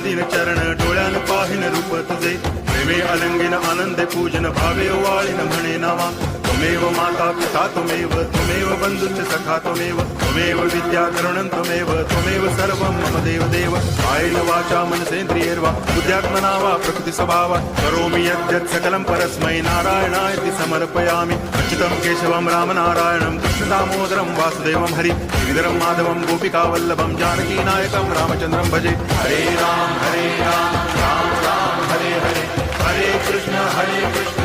तीन चरण डोळ्यान पाहिन रूप तुझे प्रेमे अलंगिन आनंदे पूजन भावे वाळीन म्हणे नावा त्वमेव माता पिता त्वमेव बंधुश्च सखा त्वमेव विद्या करुणं त्वमेव सर्वं मम देव कायेन वाचा मनसेन्द्रियैर्वा बुद्ध्यात्मना वा प्रकृति स्वभावात् करोमि यद्यत् सकलं परस्मै नारायणायति समर्पयामि अच्युतं केशवं रामनारायणं कृष्णदामोदरं वासुदेवं हरि गिरिधरं माधवं गोपिकावल्लभं जानकीनायकं रामचन्द्रं भजे हरे राम राम राम हरे हरे हरे कृष्ण